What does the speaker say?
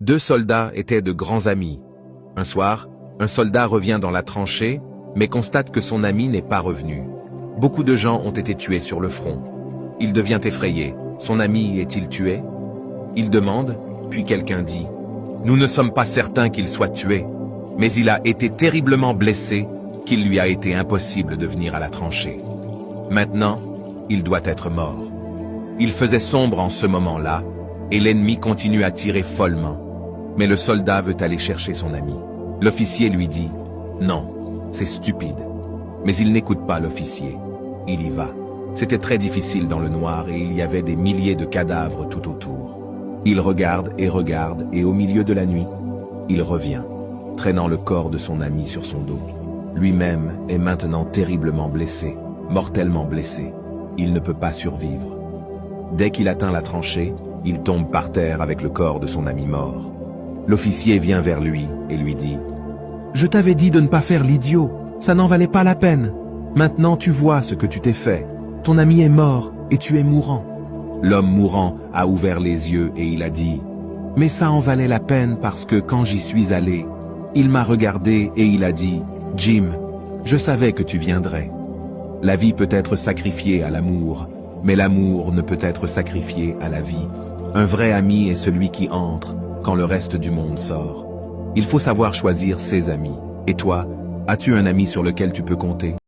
Deux soldats étaient de grands amis. Un soir, un soldat revient dans la tranchée, mais constate que son ami n'est pas revenu. Beaucoup de gens ont été tués sur le front. Il devient effrayé. Son ami est-il tué? Il demande, puis quelqu'un dit « Nous ne sommes pas certains qu'il soit tué, mais il a été terriblement blessé qu'il lui a été impossible de venir à la tranchée. Maintenant, il doit être mort. » Il faisait sombre en ce moment-là, et l'ennemi continue à tirer follement. Mais le soldat veut aller chercher son ami. L'officier lui dit « Non, c'est stupide. » Mais il n'écoute pas l'officier. Il y va. C'était très difficile dans le noir et il y avait des milliers de cadavres tout autour. Il regarde, et au milieu de la nuit, il revient, traînant le corps de son ami sur son dos. Lui-même est maintenant terriblement blessé, mortellement blessé. Il ne peut pas survivre. Dès qu'il atteint la tranchée, il tombe par terre avec le corps de son ami mort. L'officier vient vers lui et lui dit « Je t'avais dit de ne pas faire l'idiot, ça n'en valait pas la peine. Maintenant tu vois ce que tu t'es fait. Ton ami est mort et tu es mourant. » L'homme mourant a ouvert les yeux et il a dit « Mais ça en valait la peine parce que quand j'y suis allé, il m'a regardé et il a dit « Jim, je savais que tu viendrais. » La vie peut être sacrifiée à l'amour, mais l'amour ne peut être sacrifié à la vie. Un vrai ami est celui qui entre quand le reste du monde sort. Il faut savoir choisir ses amis. Et toi, as-tu un ami sur lequel tu peux compter?